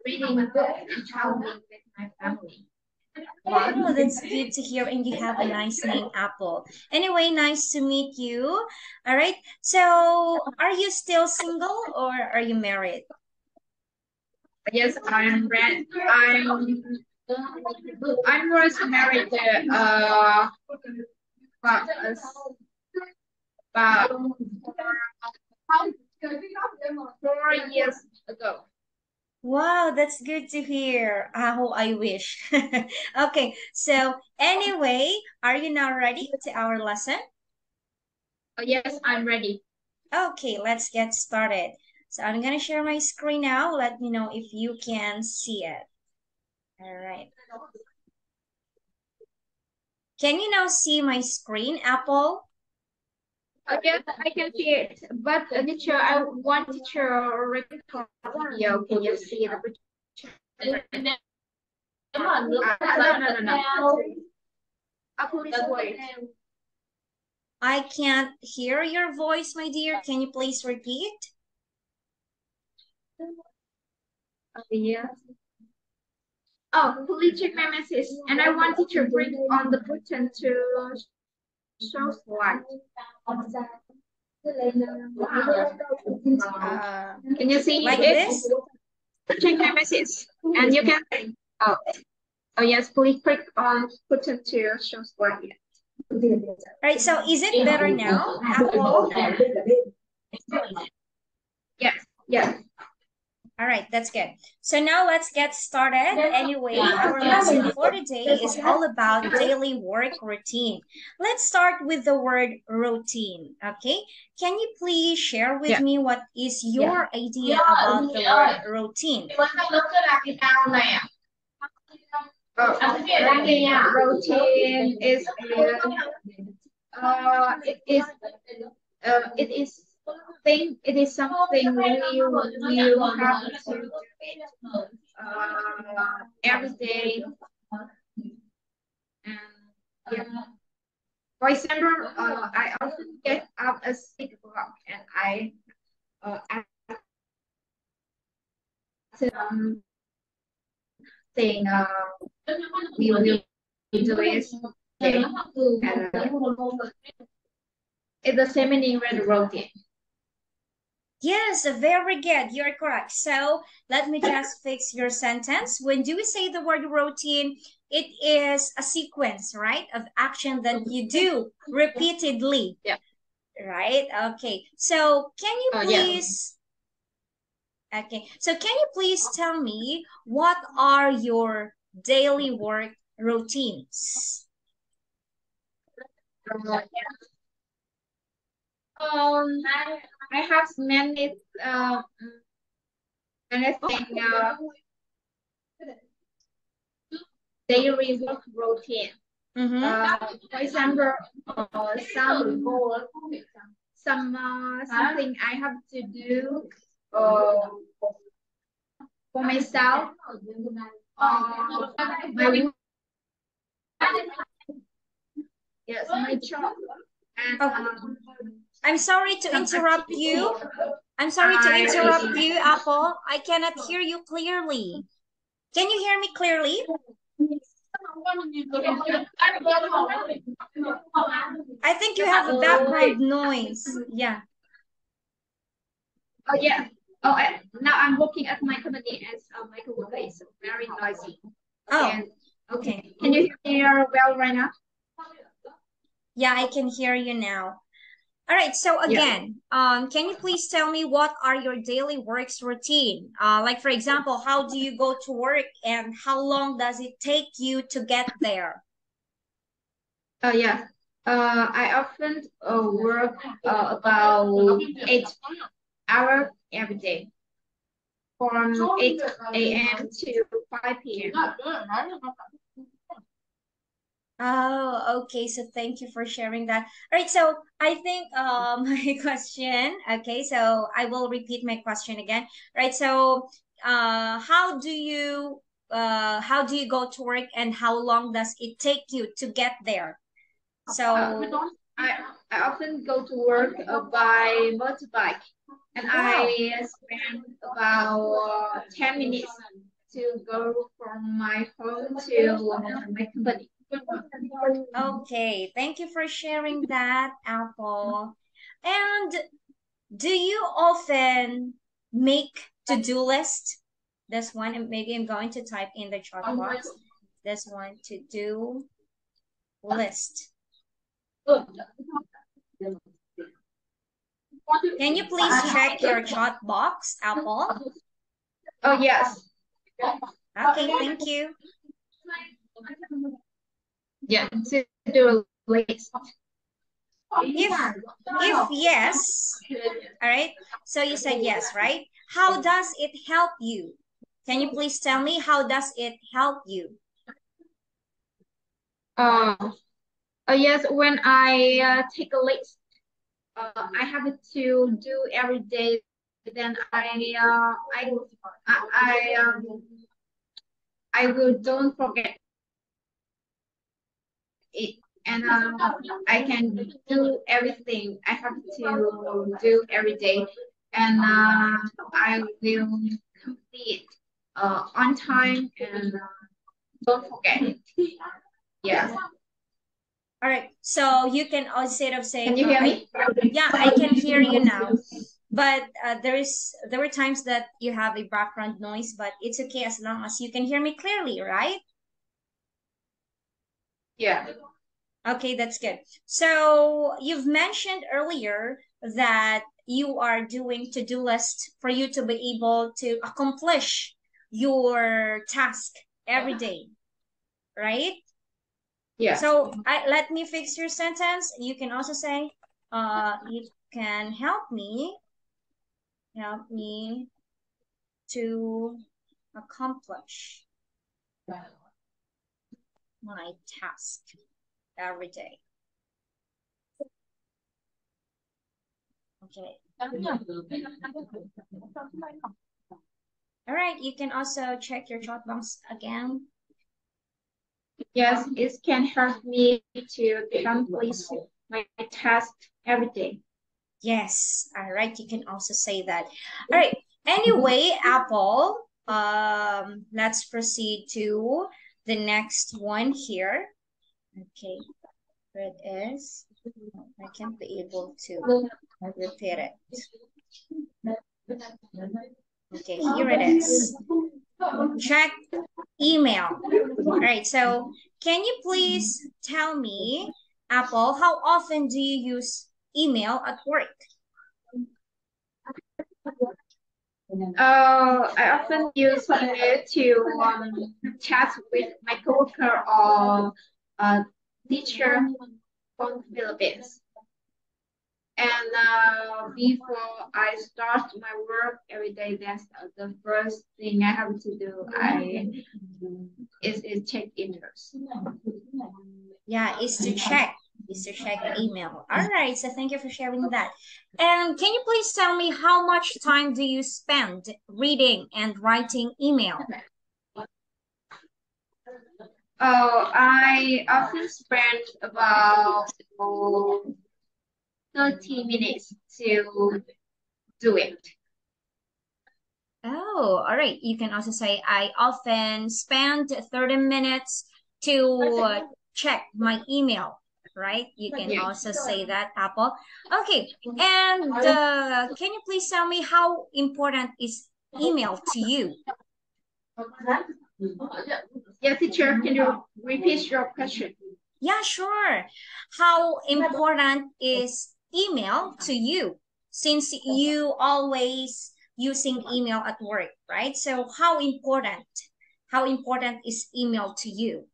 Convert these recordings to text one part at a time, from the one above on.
reading a book and traveling with my family. Wow, that's good to hear. And you have a nice name, Apple. Anyway, nice to meet you. All right. So, are you still single or are you married? Yes, I'm read. I was married about, about 4 years ago. Wow, that's good to hear. How I wish. Okay, so anyway, are you now ready to our lesson? Yes, I'm ready. Okay, let's get started. So I'm gonna share my screen now. Let me know if you can see it. All right. Can you now see my screen, Apple? Yes, I can see it. But teacher, I want teacher record video. Can you see the picture? No. Please wait. I can't hear your voice, my dear. Can you please repeat? Yes. Oh, please check my message. And I want teacher bring on the button to show slide. Can you see Like it? this? Check my message. And you can. Oh, oh yes. Please click on button to show slide. All right, so is it better now, Apple? Yes. Yes. All right, that's good. So now let's get started. Anyway, our lesson for today is all about daily work routine. Let's start with the word routine, okay? Can you please share with me what is your idea about the word routine? Routine is it is it is something you have to do every day. And yeah. For example, I often get up at 6 o'clock and I saying we will do it. Okay. It's the same meaning with routine. Yes, very good. You're correct. So let me just fix your sentence. When do we say the word routine? It is a sequence, right, of action that you do repeatedly. Yeah. Right? Okay. So can you please Okay. So can you please tell me what are your daily work routines? I have many anything daily work routine. For example, something I have to do for myself. My yes, my job. And, I'm sorry to interrupt you. I'm sorry to interrupt you, Apple. I cannot hear you clearly. Can you hear me clearly? I think you have a background noise. Yeah. Oh yeah. Oh, now I'm working at my company as a microworker. So very noisy. Oh, okay. Can you hear me well right now? Yeah, I can hear you now. All right, so again, can you please tell me what are your daily works routine? Like for example, how do you go to work and how long does it take you to get there? Oh yeah. I often work about 8 hours every day, from 8 a.m. to 5 p.m. Oh, okay. So thank you for sharing that. All right. So I think my question. Okay. So I will repeat my question again. Right. So how do you go to work and how long does it take you to get there? So I often go to work by motorbike, and Wow. I spend about 10 minutes to go from my home to my company. Okay, thank you for sharing that, Apple. And do you often make to-do list? This one, and maybe I'm going to type in the chat box. This one, to-do list. Can you please check your chat box, Apple? Oh, yes. Okay, thank you. Yeah, to do a list. If yes, all right. So you said yes, right? How does it help you? Can you please tell me how does it help you? Uh, yes, when I take a list, I have to do every day. Then I will don't forget it, and I can do everything I have to do every day, and I will complete on time and don't forget it. Yeah. All right. So you can, instead of Can saying, you hear me? yeah, I can hear you now. But there were times that you have a background noise, but it's okay as long as you can hear me clearly, right? Yeah. Okay, that's good. So you've mentioned earlier that you are doing to-do list for you to be able to accomplish your task every day, right? Yeah. So let me fix your sentence. You can also say, you can help me to accomplish my task every day. Okay. All right. You can also check your chat box again. Yes, it can help me to complete my task every day. Yes. All right. You can also say that. All right. Anyway, Apple, let's proceed to the next one here. Okay. Here it is. I can't be able to repeat it. Okay, here it is. Check email. All right. So can you please tell me, Apple, how often do you use email at work? I often use email to chat with my coworker or teacher from Philippines. And before I start my work every day, that's the first thing I have to do. Is check emails. Yeah, is to check the email. All right, so thank you for sharing that. And can you please tell me how much time do you spend reading and writing email? I often spend about 30 minutes to do it. Oh, all right. You can also say, I often spend 30 minutes to check my email, right? You can Yeah. also say that, Apple. Okay. And can you please tell me how important is email to you? Yeah, teacher, can you repeat your question? Yeah, sure. How important is email to you since you always using email at work, right? So how important is email to you?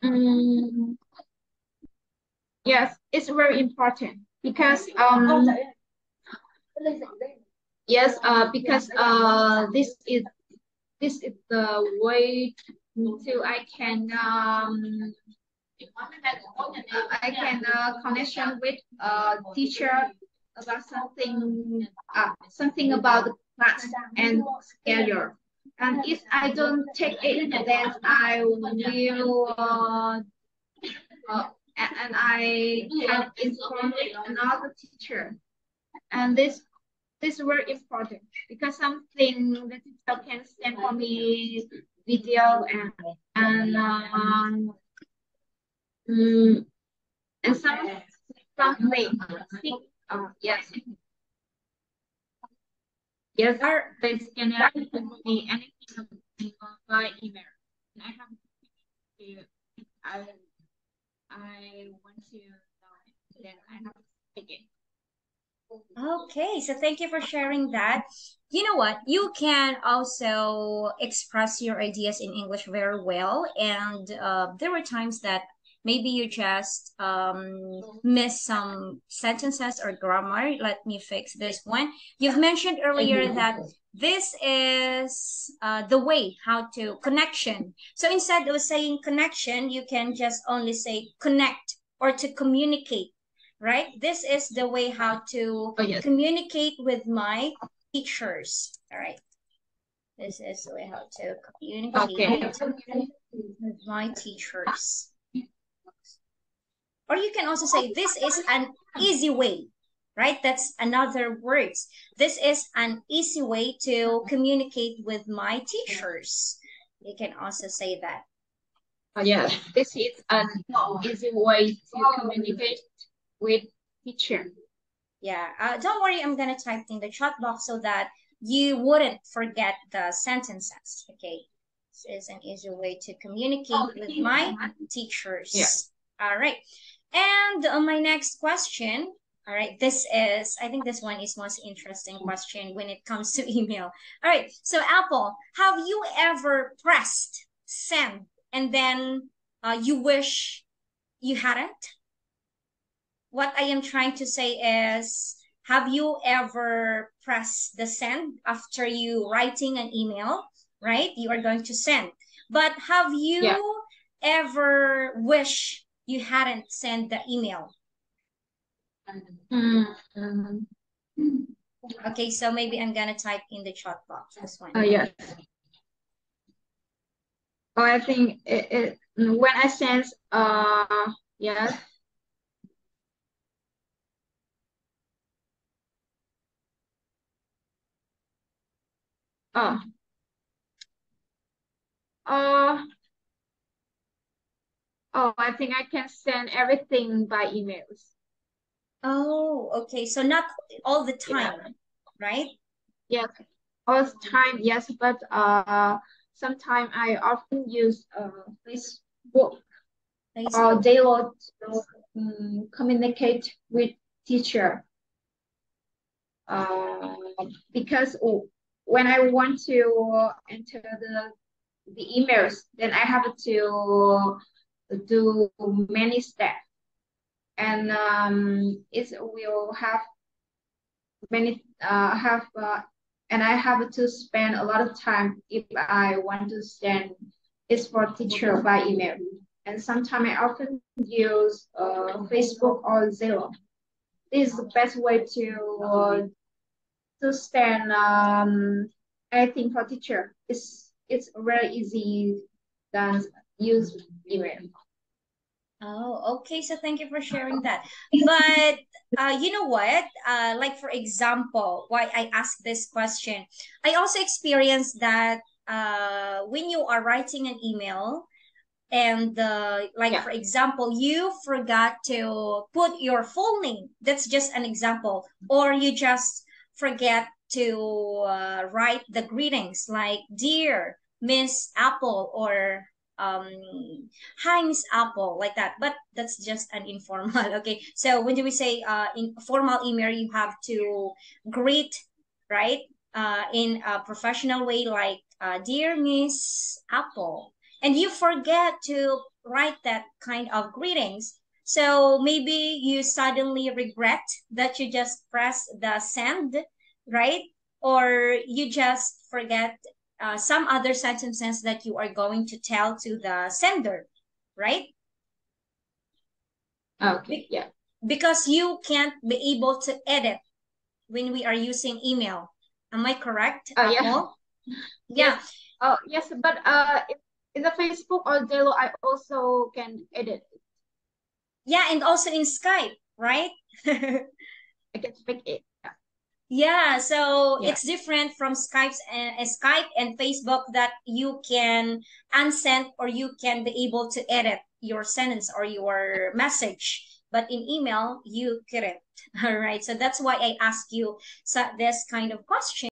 Mm, yes, it's very important because yes because this is the way to I can connection with a teacher about something about the class and schedule. And if I don't take it, then I will and I can inform another teacher. And this is very important because something the teacher can send for me video and something. Yes. Yes, they can send me anything by email. And I have to, I want to know it, then I have to take it. Okay, so thank you for sharing that. You know what? You can also express your ideas in English very well. And there were times that maybe you just miss some sentences or grammar. Let me fix this one. You've mentioned earlier that this is the way how to connection. So instead of saying connection, you can just only say connect or to communicate, right? This is the way how to communicate with my teachers. All right. This is the way how to communicate with my teachers. Or you can also say this is an easy way, right? That's another words. This is an easy way to communicate with my teachers. You can also say that. Yes, this is an easy way to communicate with teacher. Yeah, don't worry, I'm gonna type in the chat box so that you wouldn't forget the sentences. Okay, this is an easy way to communicate with my teachers. Yeah. All right, and my next question. All right, this is, I think this one is most interesting question when it comes to email. All right, so Apple, have you ever pressed send and then you wish you hadn't? What I am trying to say is, have you ever pressed the send after you writing an email, right? You are going to send. But have you ever wish you hadn't sent the email? Okay, so maybe I'm gonna type in the chat box this one. Yes. Oh, I think when I sense yes. Oh. Oh, I think I can send everything by emails. Oh, okay. So not all the time, right? Yes, all the time, yes, but sometimes I often use Facebook or daily to communicate with teacher. Because when I want to enter the emails, then I have to do many steps, and it will have many and I have to spend a lot of time if I want to send it for teacher by email. And sometimes I often use Facebook or Zillow. This is the best way to send anything for teacher. It's very easy than use email. Oh, okay. So thank you for sharing that. But you know what? Like for example, why I asked this question, I also experienced that when you are writing an email and like for example, you forgot to put your full name. That's just an example. Or you just forget to write the greetings like dear Miss Apple or um hi Miss Apple, like that. But that's just an informal. Okay, so when do we say in formal email, you have to greet, right, in a professional way, like dear Miss Apple, and you forget to write that kind of greetings. So maybe you suddenly regret that you just press the send, right? Or you just forget some other sentences that you are going to tell to the sender, right? Okay, yeah. Because you can't be able to edit when we are using email. Am I correct, Apple? Yeah. Yes. Oh, yes, but in the Facebook or Zillow, I also can edit. Yeah, and also in Skype, right? I can speak it. Yeah, so Yeah. it's different from Skype and Facebook that you can unsend or you can be able to edit your sentence or your message. But in email, you couldn't. All right. So that's why I ask you this kind of question.